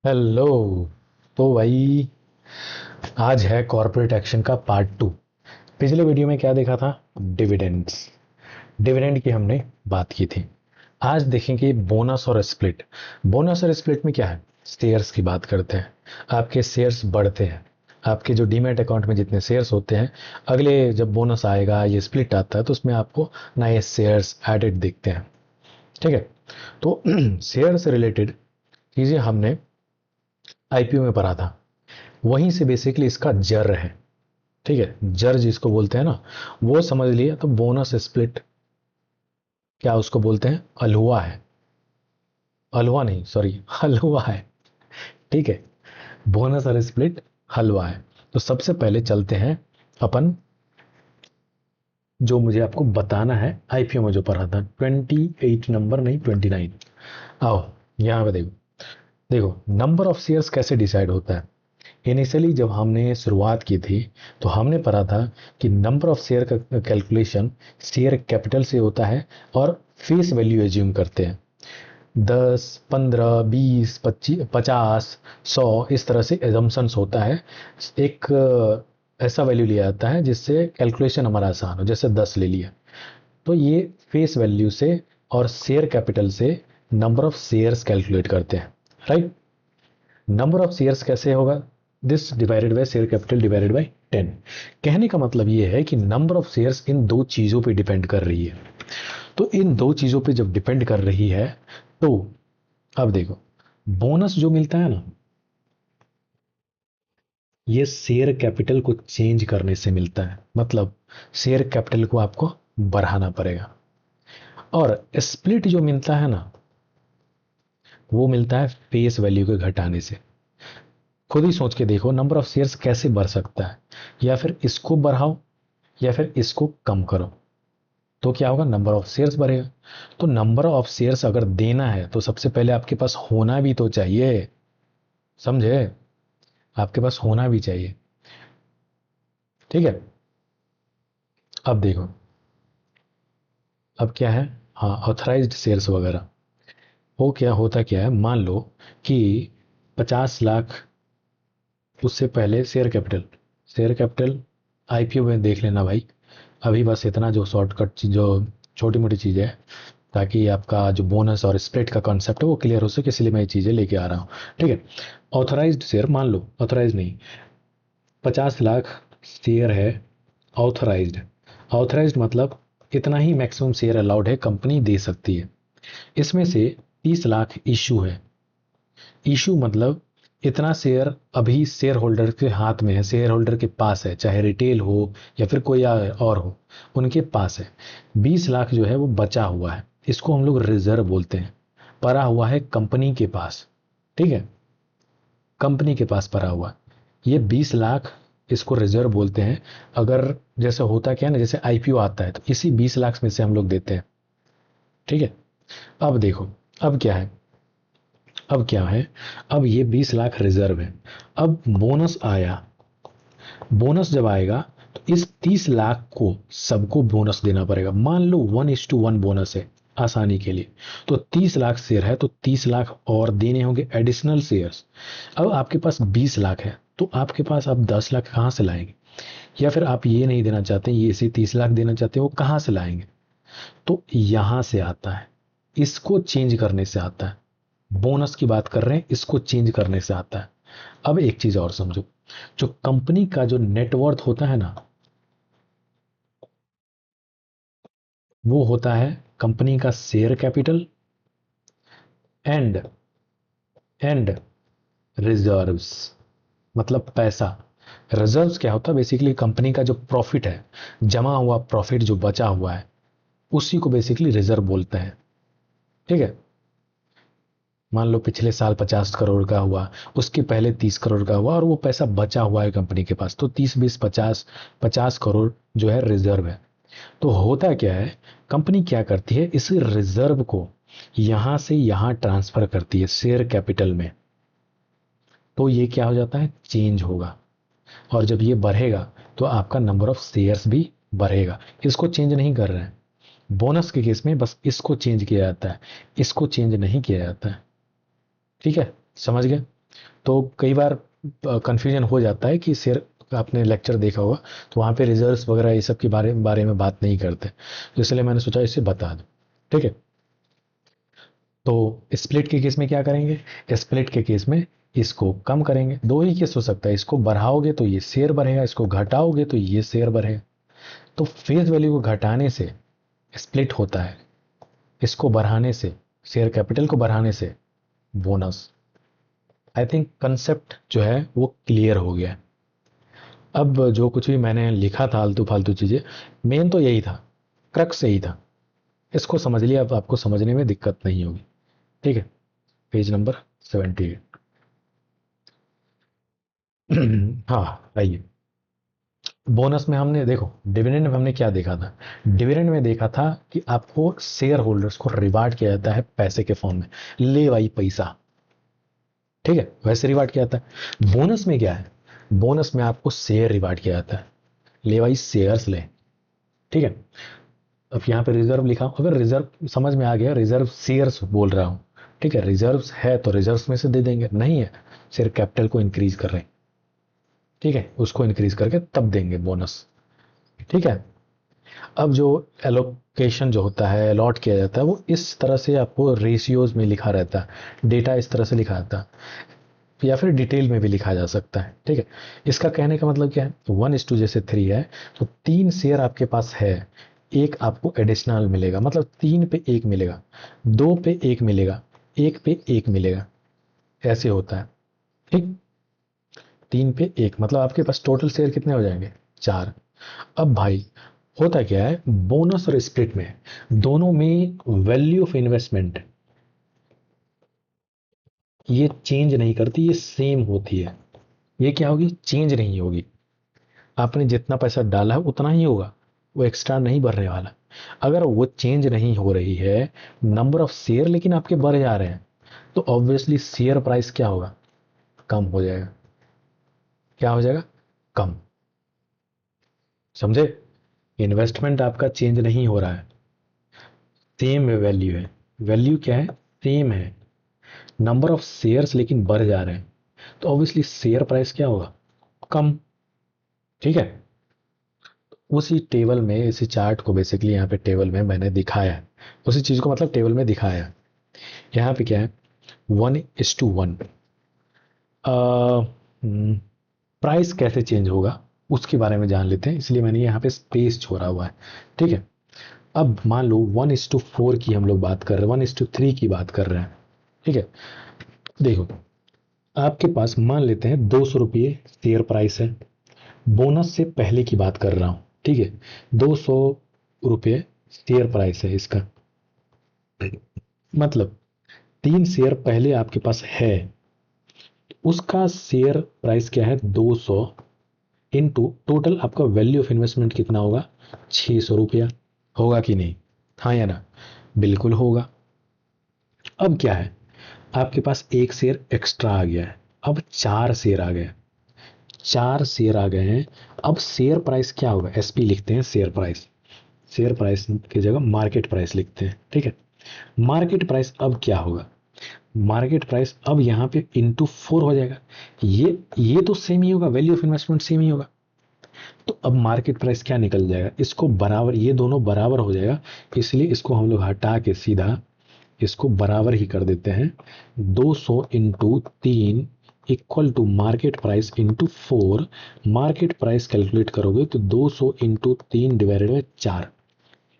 Hello. तो भाई, आज है कॉर्पोरेट एक्शन का पार्ट टू। पिछले वीडियो में क्या देखा था? डिविडेंड्स। डिविडेंड की हमने बात की थी। आज देखेंगे बोनस और स्प्लिट। बोनस और स्प्लिट में क्या है? शेयर्स की बात करते हैं। आपके शेयर्स बढ़ते हैं। आपके जो डीमैट अकाउंट में जितने शेयर्स होते हैं, अगले जब बोनस आएगा, ये स्प्लिट आता है, तो उसमें आपको नए शेयर्स एडेड दिखते हैं। ठीक है। तो शेयर से रिलेटेड चीजें हमने आईपीओ में पढ़ा था। वहीं से बेसिकली इसका जर है। ठीक है, जर जिसको बोलते हैं ना, वो समझ लिया। तो बोनस स्प्लिट क्या उसको बोलते हैं? हलवा है। हलवा नहीं, सॉरी, हलवा है। ठीक है। बोनस और स्प्लिट हलवा है। तो सबसे पहले चलते हैं अपन, जो मुझे आपको बताना है आईपीओ में जो पढ़ा था, 28 नंबर नहीं, 29। आओ यहाँ पे देखो। देखो, नंबर ऑफ शेयर्स कैसे डिसाइड होता है। इनिशियली जब हमने शुरुआत की थी, तो हमने पढ़ा था कि नंबर ऑफ शेयर का कैलकुलेशन शेयर कैपिटल से होता है, और फेस वैल्यू एज्यूम करते हैं। 10, 15, 20, 25, 50, 100, इस तरह से एजम्पन्स होता है। एक ऐसा वैल्यू लिया जाता है जिससे कैलकुलेशन हमारा आसान हो। जैसे 10 ले लिया, तो ये फेस वैल्यू से और शेयर कैपिटल से नंबर ऑफ शेयर्स कैलकुलेट करते हैं। राइट। नंबर ऑफ शेयर्स कैसे होगा? This divided by share capital divided by 10। कहने का मतलब ये है कि नंबर ऑफ शेयर्स इन दो चीजों पे डिपेंड कर रही है। तो इन दो चीजों पे जब डिपेंड कर रही है, तो अब देखो, बोनस जो मिलता है ना, ये शेयर कैपिटल को चेंज करने से मिलता है। मतलब शेयर कैपिटल को आपको बढ़ाना पड़ेगा। और स्प्लिट जो मिलता है ना, वो मिलता है फेस वैल्यू के घटाने से। खुद ही सोच के देखो, नंबर ऑफ शेयर्स कैसे बढ़ सकता है? या फिर इसको बढ़ाओ, या फिर इसको कम करो, तो क्या होगा? नंबर ऑफ शेयर्स बढ़ेगा। तो नंबर ऑफ शेयर्स अगर देना है, तो सबसे पहले आपके पास होना भी तो चाहिए। समझे? आपके पास होना भी चाहिए। ठीक है। अब देखो, अब क्या है? हाँ, ऑथराइज्ड शेयर्स वगैरह। वो क्या होता, क्या है, मान लो कि 50 लाख, उससे पहले शेयर कैपिटल आईपीओ में देख लेना भाई। अभी बस इतना जो शॉर्टकट चीज, जो छोटी मोटी चीज़ है, ताकि आपका जो बोनस और स्प्रेड का कॉन्सेप्ट है वो क्लियर हो सके, इसलिए मैं ये चीज़ें लेके आ रहा हूँ। ठीक है। ऑथराइज्ड शेयर मान लो, ऑथराइज नहीं, 50 लाख शेयर है ऑथराइज्ड। ऑथराइज्ड मतलब इतना ही मैक्सिमम शेयर अलाउड है, कंपनी दे सकती है। इसमें से 30 लाख इशू है। इशू मतलब इतना शेयर अभी शेयर होल्डर के हाथ में है, शेयर होल्डर के पास है, चाहे रिटेल हो या फिर कोई और हो, उनके पास है। 20 लाख जो है वो बचा हुआ है, इसको हम लोग रिजर्व बोलते हैं। पड़ा हुआ है कंपनी के पास। ठीक है। कंपनी के पास पड़ा हुआ ये 20 लाख, इसको रिजर्व बोलते हैं। अगर जैसे होता क्या है ना, जैसे आईपीओ आता है, तो इसी 20 लाख में से हम लोग देते हैं। ठीक है। अब देखो, अब क्या है? अब क्या है? अब ये 20 लाख रिजर्व है। अब बोनस आया। बोनस जब आएगा, तो इस 30 लाख को सबको बोनस देना पड़ेगा। मान लो 1:1 बोनस है आसानी के लिए। तो 30 लाख शेयर है, तो 30 लाख और देने होंगे एडिशनल शेयर्स। अब आपके पास 20 लाख है, तो आपके पास आप 10 लाख कहाँ से लाएंगे? या फिर आप ये नहीं देना चाहते, ये इसे 30 लाख देना चाहते हो, वो कहाँ से लाएंगे? तो यहां से आता है, इसको चेंज करने से आता है। बोनस की बात कर रहे हैं, इसको चेंज करने से आता है। अब एक चीज और समझो, जो कंपनी का जो नेटवर्थ होता है ना, वो होता है कंपनी का share capital and and reserves, मतलब पैसा। रिजर्व्स क्या होता है? बेसिकली कंपनी का जो प्रॉफिट है, जमा हुआ प्रॉफिट जो बचा हुआ है, उसी को बेसिकली रिजर्व बोलते हैं। ठीक है। मान लो पिछले साल 50 करोड़ का हुआ, उसके पहले 30 करोड़ का हुआ, और वो पैसा बचा हुआ है कंपनी के पास, तो 30, 20, 50, 50 करोड़ जो है रिजर्व है। तो होता क्या है, कंपनी क्या करती है, इस रिजर्व को यहां से यहां ट्रांसफर करती है शेयर कैपिटल में। तो ये क्या हो जाता है? चेंज होगा। और जब ये बढ़ेगा, तो आपका नंबर ऑफ शेयर्स भी बढ़ेगा। इसको चेंज नहीं कर रहे हैं। बोनस के केस में बस इसको चेंज किया जाता है, इसको चेंज नहीं किया जाता है। ठीक है, समझ गए? तो कई बार कंफ्यूजन हो जाता है कि शेयर, आपने लेक्चर देखा होगा तो वहाँ पे रिजर्व्स वगैरह ये सब के बारे में बात नहीं करते, तो इसलिए मैंने सोचा इसे बता दूं। ठीक है, तो स्प्लिट के केस में क्या करेंगे, स्प्लिट के केस में इसको कम करेंगे। दो ही केस हो सकता है, इसको बढ़ाओगे तो ये शेयर बढ़ेगा, इसको घटाओगे तो ये शेयर बढ़ेगा। तो फेस वैल्यू को घटाने से स्प्लिट होता है, इसको बढ़ाने से, शेयर कैपिटल को बढ़ाने से बोनस। आई थिंक कंसेप्ट जो है वो क्लियर हो गया। अब जो कुछ भी मैंने लिखा था आलतू फालतू चीजें, मेन तो यही था, क्रक्स यही था। इसको समझ लिया, अब आपको समझने में दिक्कत नहीं होगी। ठीक है, पेज नंबर 78। हाँ आइए, बोनस में हमने देखो, डिविडेंड में हमने क्या देखा था, डिविडेंड में देखा था कि आपको शेयर होल्डर्स को रिवार्ड किया जाता है पैसे के फॉर्म में, ले भाई पैसा। ठीक है, वैसे रिवार्ड किया जाता है। बोनस में क्या है, बोनस में आपको शेयर रिवार्ड किया जाता है, ले भाई शेयर्स ले। ठीक है, अब यहाँ पे रिजर्व लिखा हूं, अगर रिजर्व समझ में आ गया, रिजर्व शेयर्स बोल रहा हूँ। ठीक है, रिजर्व्स है तो रिजर्व्स में से दे देंगे, नहीं है शेयर कैपिटल को इंक्रीज कर रहे हैं। ठीक है, उसको इंक्रीज करके तब देंगे बोनस। ठीक है, अब जो एलोकेशन जो होता है, अलॉट किया जाता है, वो इस तरह से आपको रेशियोज में लिखा रहता है, डेटा इस तरह से लिखा रहता है, या फिर डिटेल में भी लिखा जा सकता है। ठीक है, इसका कहने का मतलब क्या है, 1:3 जैसे 3 है तो 3 शेयर आपके पास है, एक आपको एडिशनल मिलेगा, मतलब 3 पे 1 मिलेगा, 2 पे 1 मिलेगा, 1 पे 1 मिलेगा, ऐसे होता है। ठीक, 3 पे 1 मतलब आपके पास टोटल शेयर कितने हो जाएंगे, 4। अब भाई होता क्या है, बोनस और स्प्लिट में दोनों में वैल्यू ऑफ इन्वेस्टमेंट ये चेंज नहीं करती, ये सेम होती है। ये क्या होगी, चेंज नहीं होगी। आपने जितना पैसा डाला है उतना ही होगा, वो एक्स्ट्रा नहीं बढ़ने वाला। अगर वो चेंज नहीं हो रही है, नंबर ऑफ शेयर लेकिन आपके बढ़ जा रहे हैं, तो ऑब्वियसली शेयर प्राइस क्या होगा, कम हो जाएगा। क्या हो जाएगा, कम। समझे, इन्वेस्टमेंट आपका चेंज नहीं हो रहा है, सेम वैल्यू है। वैल्यू क्या है, सेम है, नंबर ऑफ शेयर्स लेकिन बढ़ जा रहे हैं, तो ऑब्वियसली शेयर प्राइस क्या होगा, कम। ठीक है, उसी टेबल में, इसी चार्ट को बेसिकली यहाँ पे टेबल में मैंने दिखाया है, उसी चीज को मतलब टेबल में दिखाया है। यहाँ पे क्या है, 1:1। प्राइस कैसे चेंज होगा उसके बारे में जान लेते हैं, इसलिए मैंने यहाँ पे स्पेस छोड़ा हुआ है। ठीक है, अब मान लो 1:4 की हम लोग बात कर रहे हैं, 1:3 की बात कर रहे हैं। ठीक है, देखो आपके पास मान लेते हैं 200 रुपये शेयर प्राइस है, बोनस से पहले की बात कर रहा हूं। ठीक है, 200 रुपये शेयर प्राइस है इसका, मतलब 3 शेयर पहले आपके पास है, उसका शेयर प्राइस क्या है, 200 इंटू टोटल आपका वैल्यू ऑफ इन्वेस्टमेंट कितना होगा, 600 रुपया। होगा कि नहीं, हाँ या ना, बिल्कुल होगा। अब क्या है, आपके पास एक शेयर एक्स्ट्रा आ गया है, अब 4 शेयर आ गए, 4 शेयर आ गए हैं। अब शेयर प्राइस क्या होगा, एसपी लिखते हैं, शेयर प्राइस, शेयर प्राइस की जगह मार्केट प्राइस लिखते हैं। ठीक है, मार्केट प्राइस अब क्या होगा, मार्केट प्राइस अब यहाँ पे इंटू 4 हो जाएगा। ये तो सेम ही होगा, वैल्यू ऑफ इन्वेस्टमेंट सेम ही होगा, तो अब मार्केट प्राइस क्या निकल जाएगा, इसको बराबर, ये दोनों बराबर हो जाएगा, इसलिए इसको हम लोग हटा के सीधा इसको बराबर ही कर देते हैं। 200 into 3 equal to market price into 4। Market price calculate करोगे तो 200 इंटू 3 डिवाइडेड बाई 4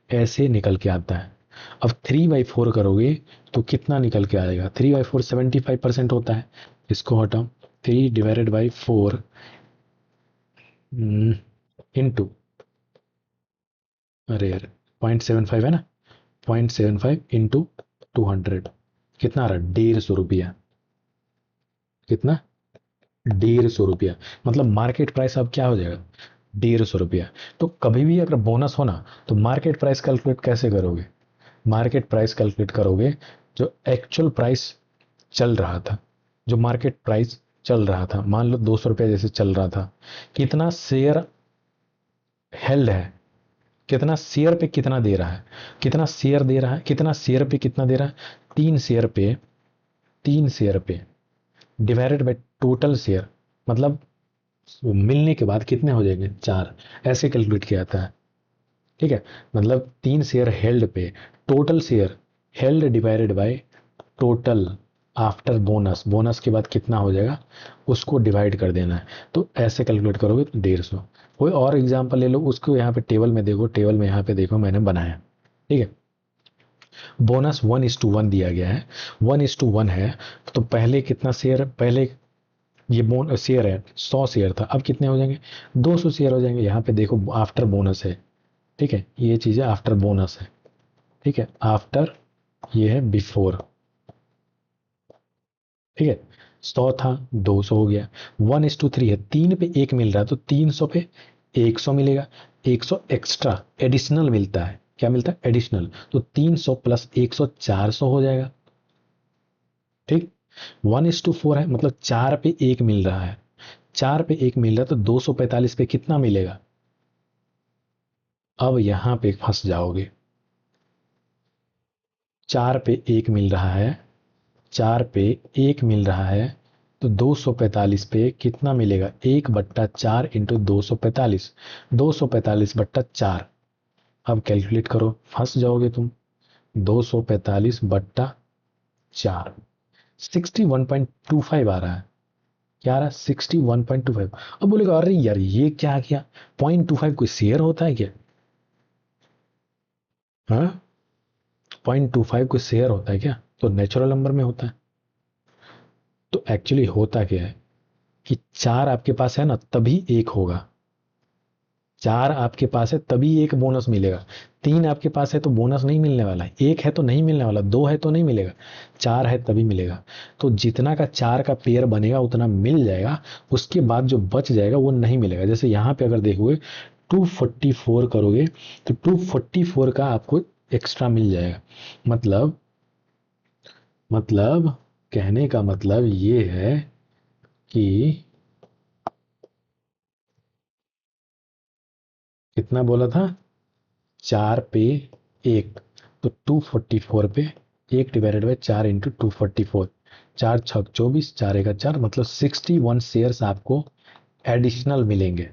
ऐसे निकल के आता है। अब 3/4 करोगे तो कितना निकल के आएगा, 3/4 75% होता है, इसको हटाओ, 3/4 इंटू, अरे यार 0.75 है ना, 0.75 इंटू 200 कितना आ रहा है, 150 रुपया। कितना, 150 रुपया, मतलब मार्केट प्राइस अब क्या हो जाएगा, 150 रुपया। तो कभी भी अगर बोनस हो ना, तो मार्केट प्राइस कैलकुलेट कैसे करोगे, मार्केट प्राइस कैलकुलेट करोगे जो एक्चुअल प्राइस चल रहा था, जो मार्केट प्राइस चल रहा था, मान लो 200 रुपया जैसे चल रहा था, कितना शेयर हेल्ड है, कितना शेयर पे कितना दे रहा है, कितना शेयर दे रहा है, कितना शेयर पे कितना दे रहा है, 3 शेयर पे, 3 शेयर पे डिवाइडेड बाय टोटल शेयर, मतलब मिलने के बाद कितने हो जाएंगे, 4, ऐसे कैलकुलेट किया जाता है। ठीक है, मतलब 3 शेयर हेल्ड पे total share held divided by total after bonus, bonus के बाद कितना हो जाएगा उसको डिवाइड कर देना है। तो ऐसे कैलकुलेट करोगे तो 150। कोई और एग्जांपल ले लो, उसको यहाँ पे टेबल में देखो, टेबल में यहाँ पे देखो मैंने बनाया। ठीक है, बोनस 1:1 दिया गया है, 1:1 है। तो पहले कितना शेयर, पहले ये बोन शेयर है 100 शेयर था, अब कितने हो जाएंगे, 200 शेयर हो जाएंगे। यहाँ पे देखो आफ्टर बोनस है। ठीक है, ये चीज़ें आफ्टर बोनस है। ठीक है, आफ्टर, ये है बिफोर। ठीक है, 100 था 200 हो गया। 1:3 है, 3 पे 1 मिल रहा है तो 300 पे 100 मिलेगा। 100 एक्स्ट्रा एडिशनल मिलता है, क्या मिलता है, एडिशनल। तो 300 प्लस 100 400 हो जाएगा। ठीक, 1:4 है, मतलब 4 पे 1 मिल रहा है, 4 पे 1 मिल रहा है तो 245 पे कितना मिलेगा। अब यहां पे फंस जाओगे, 4 पे 1 मिल रहा है, 4 पे 1 मिल रहा है तो 245 पे कितना मिलेगा, 1/4 इंटू 245, 245/4। अब कैलकुलेट करो, फंस जाओगे तुम। 245/4 61.25 आ रहा है। क्या आ रहा है, 61.25। अब बोलेगा अरे यार ये क्या किया, 0.25 कोई शेयर होता है क्या, हाँ, 0.25 कोई शेयर होता है क्या, तो नेचुरल नंबर में होता है। तो एक्चुअली होता क्या है कि 4 आपके पास है ना तभी 1 होगा, 4 आपके पास है तभी एक बोनस मिलेगा। 3 आपके पास है तो बोनस नहीं मिलने वाला है, 1 है तो नहीं मिलने वाला, 2 है तो नहीं मिलेगा, 4 है तभी मिलेगा। तो जितना का 4 का पेयर बनेगा उतना मिल जाएगा, उसके बाद जो बच जाएगा वो नहीं मिलेगा। जैसे यहाँ पे अगर देखोगे 244 करोगे तो 244 का आपको एक्स्ट्रा मिल जाएगा। मतलब मतलब कहने का मतलब ये है कि कितना बोला था, 4 पे 1, तो 244 पे 1 डिवाइडेड बाय 4 इंटू 244, 4 6 24, 4 1 4, मतलब 61 शेयर्स आपको एडिशनल मिलेंगे।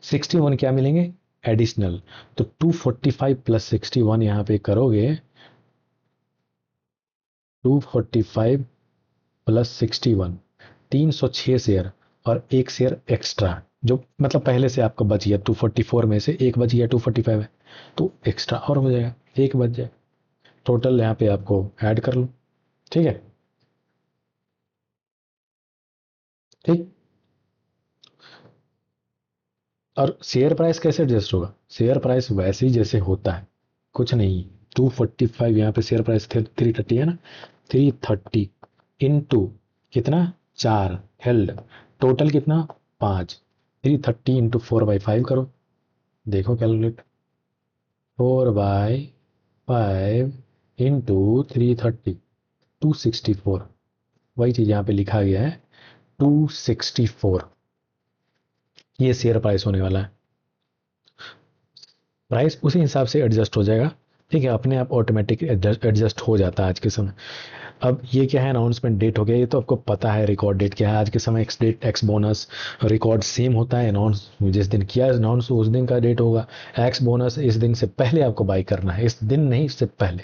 61 क्या मिलेंगे, एडिशनल। तो 245 प्लस 61 यहाँ पे करोगे, 245 प्लस 61, 306 शेयर और एक शेयर एक्स्ट्रा, जो मतलब पहले से आपका बच गया 244 में से एक बच गया 245 है, तो एक्स्ट्रा और हो जाएगा, एक बच जाए। टोटल यहाँ पे आपको ऐड कर लो। ठीक है, ठीक। और शेयर प्राइस कैसे एडजस्ट होगा, शेयर प्राइस वैसे ही जैसे होता है, कुछ नहीं। 245 यहाँ पे शेयर प्राइस 330 है ना, 330 इंटू कितना, 4 हेल्ड, टोटल कितना 5, 330 इंटू 4/5 करो, देखो कैलकुलेट, 4/5 इंटू 330, 264। वही चीज यहाँ पे लिखा गया है, 264, ये शेयर प्राइस होने वाला है। प्राइस उसी हिसाब से एडजस्ट हो जाएगा। ठीक है, अपने आप ऑटोमेटिक एडजस्ट हो जाता है आज के समय। अब ये क्या है, अनाउंसमेंट डेट हो गया, ये तो आपको पता है। रिकॉर्ड डेट क्या है, आज के समय ex date ex bonus record same होता है। अनाउंस जिस दिन किया अनाउंस उस दिन का डेट होगा। एक्स बोनस इस दिन से पहले आपको बाई करना है, इस दिन नहीं, इससे पहले।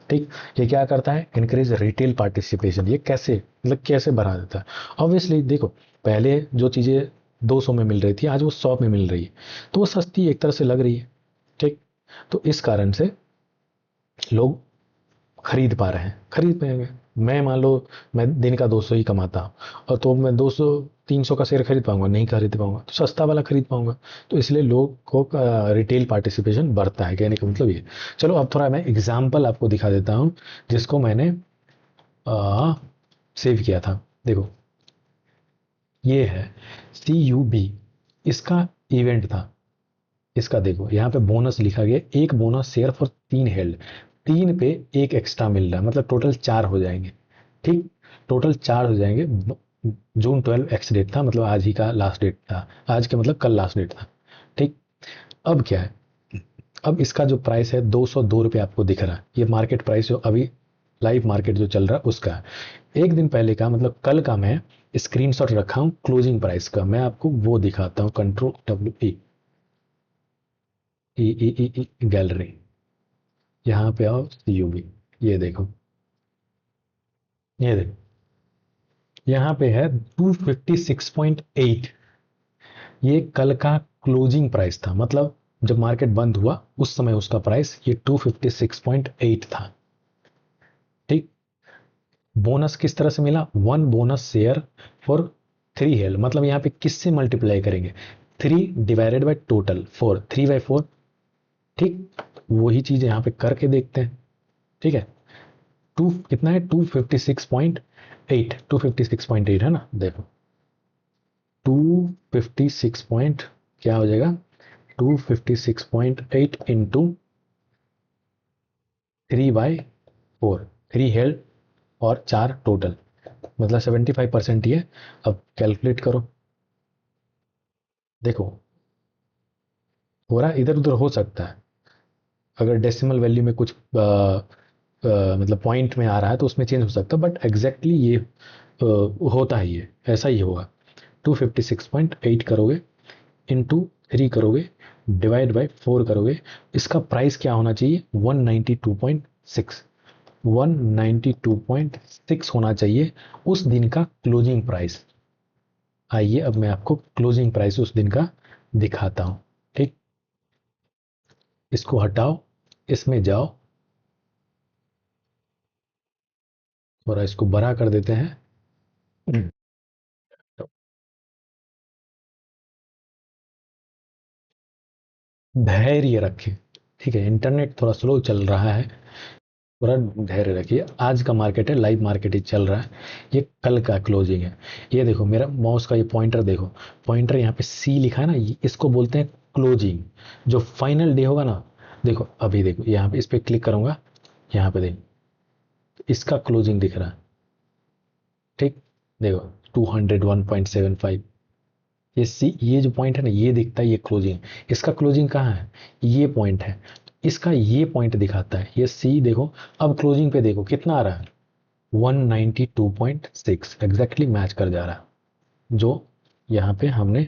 ठीक, ये क्या करता है, इंक्रीज रिटेल पार्टिसिपेशन। ये कैसे, मतलब कैसे बढ़ा देता है। ऑब्वियसली देखो, पहले जो चीज़ें 200 में मिल रही थी आज वो 100 में मिल रही है, तो वो सस्ती एक तरह से लग रही है। ठीक, तो इस कारण से लोग खरीद पा रहे हैं, खरीद पाएंगे। मैं मान लो मैं दिन का 200 ही कमाता हूँ, और तो मैं 200 300 का शेयर खरीद पाऊंगा, नहीं खरीद पाऊंगा, तो सस्ता वाला खरीद पाऊंगा। तो इसलिए लोग को रिटेल पार्टिसिपेशन बढ़ता है, कहने का मतलब ये। चलो अब थोड़ा मैं एग्जाम्पल आपको दिखा देता हूँ, जिसको मैंने सेव किया था। देखो, ये है CUB, इसका इवेंट था। इसका देखो यहाँ पे बोनस लिखा गया, एक बोनस शेयर फॉर 3 हेल्ड, 3 पे 1 एक्स्ट्रा मिल रहा है, मतलब टोटल 4 हो जाएंगे। ठीक, टोटल 4 हो जाएंगे। जून 12 एक्स डेट था, मतलब आज ही का लास्ट डेट था, आज के मतलब कल लास्ट डेट था। ठीक, अब क्या है, अब इसका जो प्राइस है 202 रुपये आपको दिख रहा है, ये मार्केट प्राइस जो अभी लाइव मार्केट जो चल रहा है उसका। एक दिन पहले का मतलब कल का मैं स्क्रीनशॉट रखा हूँ क्लोजिंग प्राइस का, मैं आपको वो दिखाता हूँ। कंट्रोल डब्ल्यू ई गैलरी, यहाँ पे आओ, CUV, ये देखो, ये देखो, यहाँ पे है 256.8। ये कल का क्लोजिंग प्राइस था, मतलब जब मार्केट बंद हुआ उस समय उसका प्राइस ये 256.8 था। ठीक। बोनस किस तरह से मिला? 1 बोनस शेयर फॉर 3 हेल्ड, मतलब यहाँ पे किससे मल्टीप्लाई करेंगे? 3 डिवाइडेड बाय टोटल 4, 3/4। ठीक। वही चीज यहाँ पे करके देखते हैं। ठीक है। टू कितना है? 256.8 है ना, देखो 256 पॉइंट क्या हो जाएगा? 256.8 इंटू 3/4, 3 हेल्ड और 4 टोटल, मतलब 75% ही है। अब कैलकुलेट करो, देखो थोड़ा इधर उधर हो सकता है, अगर डेसिमल वैल्यू में कुछ मतलब पॉइंट में आ रहा है तो उसमें चेंज हो सकता है, बट एग्जैक्टली ये होता ही है, ऐसा ही होगा। 256.8 करोगे, इंटू 3 करोगे, डिवाइड बाय 4 करोगे, इसका प्राइस क्या होना चाहिए? 192.6, 192.6 होना चाहिए उस दिन का क्लोजिंग प्राइस। आइए अब मैं आपको क्लोजिंग प्राइस उस दिन का दिखाता हूं। ठीक। इसको हटाओ, इसमें जाओ, थोड़ा इसको बड़ा कर देते हैं। धैर्य रखें। ठीक है, इंटरनेट थोड़ा स्लो चल रहा है, थोड़ा धैर्य रखिए। आज का मार्केट है, लाइव मार्केट ही चल रहा है। ये कल का क्लोजिंग है। ये देखो मेरा माउस का ये पॉइंटर देखो, पॉइंटर यहाँ पे C लिखा है ना, इसको बोलते हैं क्लोजिंग। जो फाइनल डे होगा ना, देखो अभी देखो यहाँ पे, इस पे क्लिक करूंगा, यहाँ पे देखो इसका क्लोजिंग दिख रहा है। ठीक। देखो 201.75, ये जो पॉइंट है ना, ये दिखता है, ये क्लोजिंग। इसका क्लोजिंग कहाँ है? ये पॉइंट है, इसका ये पॉइंट दिखाता है, ये C देखो। अब क्लोजिंग पे देखो कितना आ रहा है? 192.6, एग्जैक्टली मैच कर जा रहा है जो यहाँ पे हमने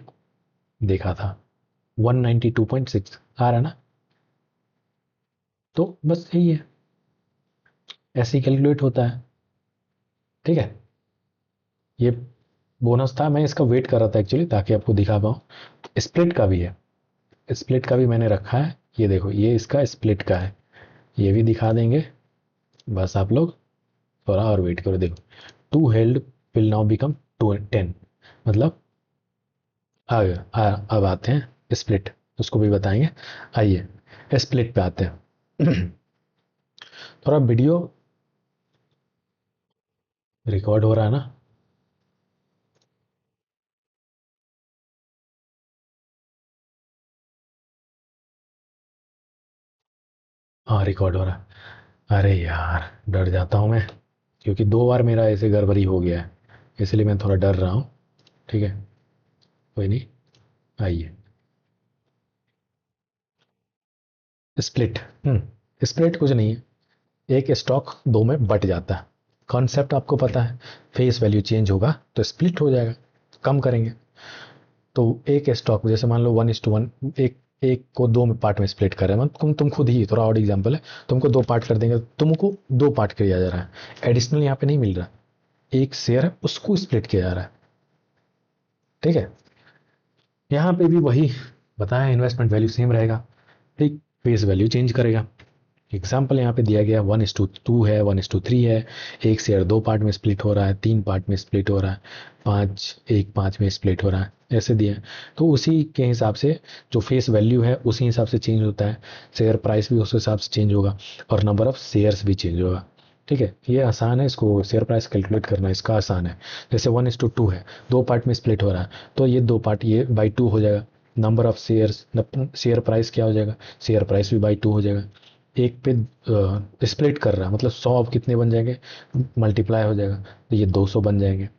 देखा था। 192.6 आ रहा है ना, तो बस यही है, ऐसे ही कैलकुलेट होता है। ठीक है। ये बोनस था, मैं इसका वेट कर रहा था एक्चुअली ताकि आपको दिखा पाऊँ। स्प्लिट का भी है, स्प्लिट का भी मैंने रखा है, ये देखो ये इसका स्प्लिट का है, ये भी दिखा देंगे। बस आप लोग थोड़ा और वेट करो। देखो 2 हेल्ड विल नाउ बिकम 10, मतलब अब आते हैं स्प्लिट, उसको भी बताएंगे। आइए स्प्लिट पे आते हैं। थोड़ा वीडियो रिकॉर्ड हो रहा है ना? हाँ रिकॉर्ड हो रहा है। अरे यार डर जाता हूँ मैं, क्योंकि 2 बार मेरा ऐसे गड़बड़ी हो गया है, इसलिए मैं थोड़ा डर रहा हूँ। ठीक है, कोई नहीं। आइए स्प्लिट। स्प्लिट कुछ नहीं है, एक स्टॉक दो में बट जाता है। कॉन्सेप्ट आपको पता है, फेस वैल्यू चेंज होगा तो स्प्लिट हो जाएगा, कम करेंगे। तो एक स्टॉक जैसे मान लो 1:1, एक एक को दो में पार्ट में स्प्लिट कर रहे हैं, तुम खुद ही, थोड़ा और एग्जांपल है, तुमको दो पार्ट कर देंगे, तुमको दो पार्ट किया जा रहा है, एडिशनल यहाँ पे नहीं मिल रहा, एक शेयर है उसको स्प्लिट किया जा रहा है। ठीक है। यहाँ पे भी वही बताया, इन्वेस्टमेंट वैल्यू सेम रहेगा, ठीक, फेस वैल्यू चेंज करेगा। एग्जाम्पल यहाँ पे दिया गया 1:2 है, 1:3 है, एक शेयर दो पार्ट में स्प्लिट हो रहा है, तीन पार्ट में स्प्लिट हो रहा है, 5:1 में स्प्लिट हो रहा है, ऐसे दिया है। तो उसी के हिसाब से जो फेस वैल्यू है उसी हिसाब से चेंज होता है, शेयर प्राइस भी उस हिसाब से चेंज होगा, और नंबर ऑफ शेयर्स भी चेंज होगा। ठीक है, ये आसान है, इसको शेयर प्राइस कैलकुलेट करना इसका आसान है। जैसे 1:2 है, दो पार्ट में स्प्लिट हो रहा है, तो ये दो पार्ट ये बाई 2 हो जाएगा, number of shares, share price क्या हो जाएगा? शेयर प्राइस भी बाई 2 हो जाएगा। एक पे स्प्लिट कर रहा है मतलब 100 अब कितने बन जाएंगे? मल्टीप्लाई हो जाएगा, तो ये 200 बन जाएंगे।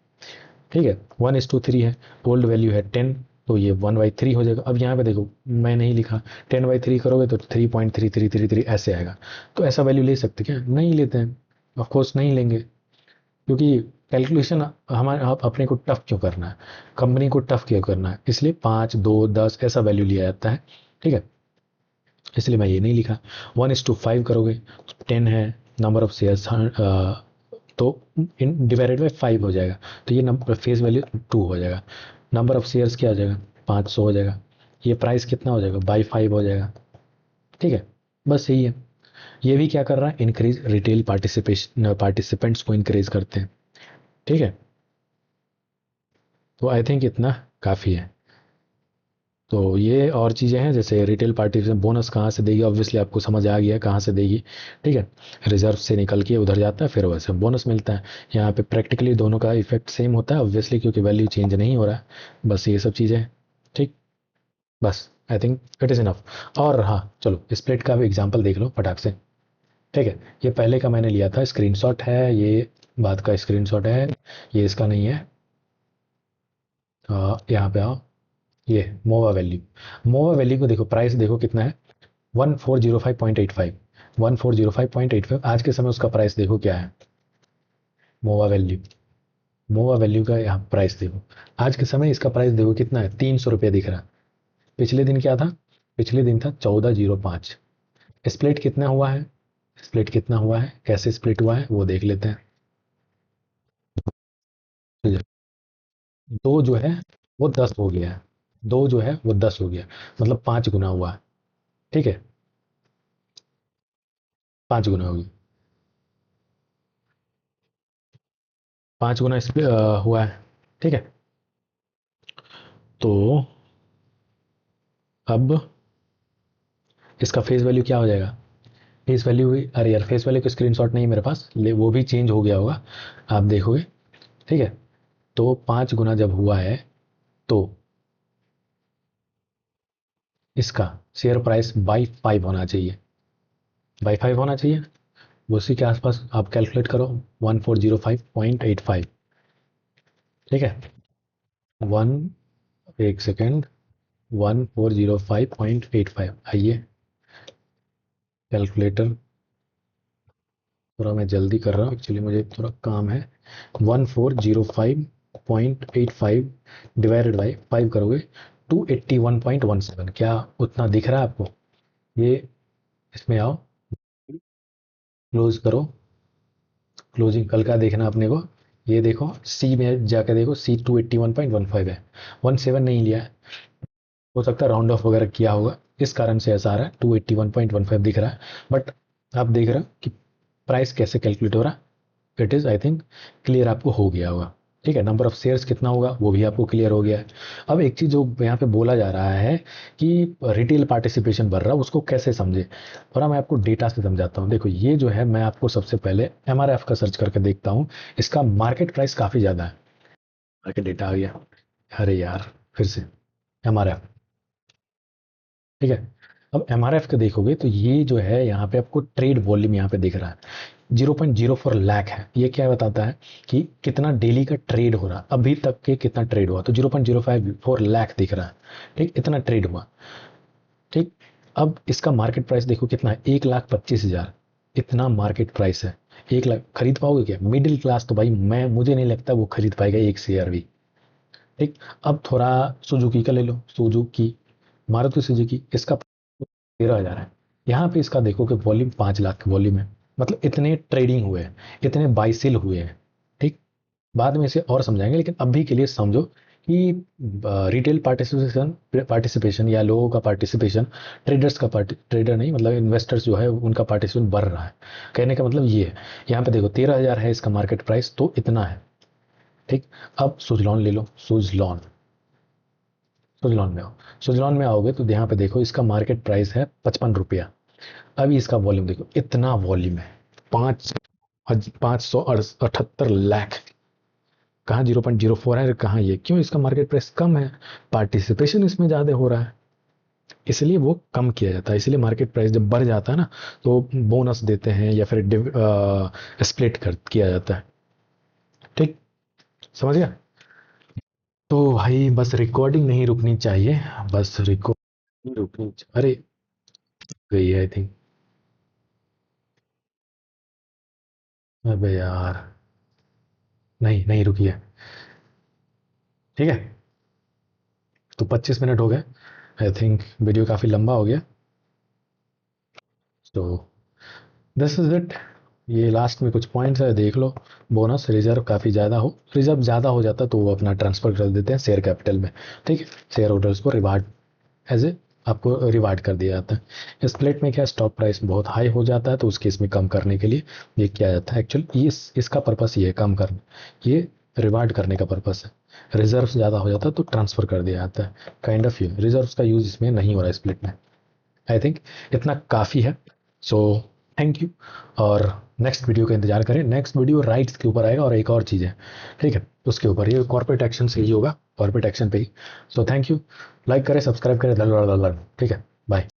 ठीक है। 1:3 है, ओल्ड वैल्यू है 10, तो ये 1/3 हो जाएगा। अब यहाँ पे देखो मैं नहीं लिखा, 10/3 करोगे तो 3.3333 ऐसे आएगा। तो ऐसा वैल्यू ले सकते क्या? नहीं लेते हैं, ऑफ कोर्स नहीं लेंगे, क्योंकि कैलकुलेशन हमारे आप अपने को टफ क्यों करना है, कंपनी को टफ क्यों करना है, इसलिए 5, 2, 10 ऐसा वैल्यू लिया जाता है। ठीक है, इसलिए मैं ये नहीं लिखा। 1:5 करोगे, 10 है नंबर ऑफ शेयर्स, तो इन डिवाइडेड बाई 5 हो जाएगा, तो ये नंबर फेस वैल्यू 2 हो जाएगा। नंबर ऑफ शेयर्स क्या हो जाएगा, 500 हो जाएगा। ये प्राइस कितना हो जाएगा, बाई 5 हो जाएगा। ठीक है, बस यही है। ये भी क्या कर रहा है, इंक्रीज रिटेल पार्टिसिपेशन, पार्टिसिपेंट्स को इंक्रीज करते हैं। ठीक है, तो आई थिंक इतना काफ़ी है। तो ये और चीज़ें हैं, जैसे रिटेल पार्टिसिपेशन बोनस कहाँ से देगी, ऑब्वियसली आपको समझ आ गया है कहाँ से देगी। ठीक है, रिजर्व से निकल के उधर जाता है, फिर वैसे बोनस मिलता है। यहाँ पे प्रैक्टिकली दोनों का इफेक्ट सेम होता है ऑब्वियसली, क्योंकि वैल्यू चेंज नहीं हो रहा है। बस ये सब चीज़ें हैं। ठीक, बस I think it is enough. और हाँ चलो, स्प्लिट का भी एग्जाम्पल देख लो फटाक से। ठीक है, ये पहले का मैंने लिया था, स्क्रीनशॉट है ये, बात का स्क्रीनशॉट है, ये इसका नहीं है। यहाँ पे आओ, ये मोवा वैल्यू। मोवा वैल्यू को देखो, प्राइस देखो कितना है, 1405.85। 1405.85 आज के समय उसका प्राइस देखो क्या है, मोवा वैल्यू। मोवा वैल्यू का यहाँ प्राइस देखो, आज के समय इसका प्राइस देखो कितना है, 300 रुपये दिख रहा है। पिछले दिन क्या था, पिछले दिन था 1405। स्प्लिट कितना हुआ है, स्प्लिट कितना हुआ है, कैसे स्प्लिट हुआ है वो देख लेते हैं। दो जो है वो 10 हो गया है, दो जो है वो 10 हो गया, मतलब 5 गुना हुआ है। ठीक है, 5 गुना हो गया, 5 गुना हुआ है। ठीक है, तो अब इसका फेस वैल्यू क्या हो जाएगा, फेस वैल्यू, अरे यार फेस वैल्यू का स्क्रीनशॉट नहीं है मेरे पास, वो भी चेंज हो गया होगा, आप देखोगे। ठीक है, तो 5 गुना जब हुआ है, तो इसका शेयर प्राइस बाई 5 होना चाहिए, बाई 5 होना चाहिए। उसी के आसपास आप कैलकुलेट करो, 1405.85। ठीक है, वन, एक सेकेंड, 1405.85, आइए कैलकुलेटर, थोड़ा मैं जल्दी कर रहा हूँ एक्चुअली, मुझे थोड़ा काम है। 1405.85 डिवाइडेड बाई 5 करोगे, 281.17, क्या उतना दिख रहा है आपको? ये इसमें आओ, क्लोज करो, क्लोजिंग कल का देखना अपने को। ये देखो सी में जाकर देखो, सी 281.15 है, 17 नहीं लिया है। हो सकता है राउंड ऑफ वगैरह किया होगा, इस कारण से ऐसा आ रहा है, 281.15 दिख रहा है। बट आप देख रहे हो कि प्राइस कैसे कैलकुलेट हो रहा है, it is I think clear आपको हो गया होगा। ठीक है, नंबर ऑफ शेयर्स कितना होगा वो भी आपको क्लियर हो गया है। अब एक चीज़ जो यहाँ पे बोला जा रहा है कि रिटेल पार्टिसिपेशन बढ़ रहा है, उसको कैसे समझे, थोड़ा मैं आपको डेटा से समझाता हूँ। देखो ये जो है, मैं आपको सबसे पहले एमआरएफ का सर्च करके देखता हूँ, इसका मार्केट प्राइस काफ़ी ज़्यादा है। मार्केट डेटा आ गया, अरे यार फिर से एमआरएफ। ठीक है, अब एमआरएफ का देखोगे तो ये जो है यहाँ पे आपको ट्रेड वॉल्यूम यहाँ पे दिख रहा है, 0.04 लाख है। ये क्या बताता है कि कितना डेली का ट्रेड हो रहा, अभी तक के कितना ट्रेड हुआ, तो 0.054 लाख दिख रहा है। ठीक, इतना ट्रेड हुआ। ठीक, अब इसका मार्केट प्राइस देखो कितना है, 1,25,000, इतना मार्केट प्राइस है। 1 लाख खरीद पाओगे क्या, मिडिल क्लास तो भाई मैं, मुझे नहीं लगता वो खरीद पाएगा एक शेयर भी। ठीक, अब थोड़ा सुजुकी का ले लो, सुजुकी, मारुति सुजुकी, इसका 13,000 है। यहाँ पे इसका देखो कि वॉल्यूम 5 लाख वॉल्यूम है, मतलब इतने ट्रेडिंग हुए हैं, इतने बाई सेल हुए हैं। ठीक, बाद में इसे और समझाएंगे, लेकिन अभी के लिए समझो कि रिटेल पार्टिसिपेशन पार्टिसिपेशन या लोगों का पार्टिसिपेशन, ट्रेडर्स का ट्रेडर नहीं मतलब इन्वेस्टर्स जो है उनका पार्टिसिपेशन बढ़ रहा है। कहने का मतलब ये है, यहाँ पे देखो 13,000 है इसका मार्केट प्राइस, तो इतना है। ठीक, अब सुजलॉन ले लो, सुजलॉन, सुजलॉन में आओ, सुजलॉन में आओगे तो यहाँ पे देखो इसका मार्केट प्राइस है 55 रुपया। अभी इसका वॉल्यूम देखो, इतना वॉल्यूम है, 578 लाख। कहाँ 0.04 है, कहाँ ये, क्यों, इसका मार्केट प्राइस कम है, पार्टिसिपेशन इसमें ज़्यादा हो रहा है, इसलिए वो कम किया जाता है। इसलिए मार्केट प्राइस जब बढ़ जाता है ना, तो बोनस देते हैं या फिर स्प्लिट कर किया जाता है। ठीक, समझ गया। तो भाई बस रिकॉर्डिंग नहीं रुकनी चाहिए, बस रिकॉर्डिंग रुकनी अरे गई है आई थिंक। अबे यार, नहीं नहीं रुकिए। ठीक है, तो 25 मिनट हो गए। आई थिंक वीडियो काफ़ी लंबा हो गया। तो दिस इज इट। ये लास्ट में कुछ पॉइंट्स है, देख लो। बोनस रिजर्व काफ़ी ज़्यादा हो, रिजर्व ज़्यादा हो जाता तो वो अपना ट्रांसफ़र कर देते हैं शेयर कैपिटल में। ठीक है, शेयर होल्डर्स को रिवार्ड एज ए आपको रिवार्ड कर दिया जाता है। स्प्लिट में क्या, स्टॉक प्राइस बहुत हाई हो जाता है तो उस केस में कम करने के लिए ये किया जाता है। एक्चुअली इसका पर्पस ये है, कम करना, ये रिवार्ड करने का पर्पस है। रिजर्व ज़्यादा हो जाता है तो ट्रांसफ़र कर दिया जाता है। काइंड ऑफ यू रिजर्व का यूज़ इसमें नहीं हो रहा है स्प्लिट में। आई थिंक इतना काफ़ी है। सो थैंक यू। और नेक्स्ट वीडियो का इंतजार करें। नेक्स्ट वीडियो राइट्स के ऊपर आएगा और एक और चीज़ है, ठीक है, उसके ऊपर। ये कॉर्पोरेट एक्शन से ही होगा, कॉर्पोरेट एक्शन पे ही। So thank you. लाइक करें, सब्सक्राइब करें, ठीक है। बाय।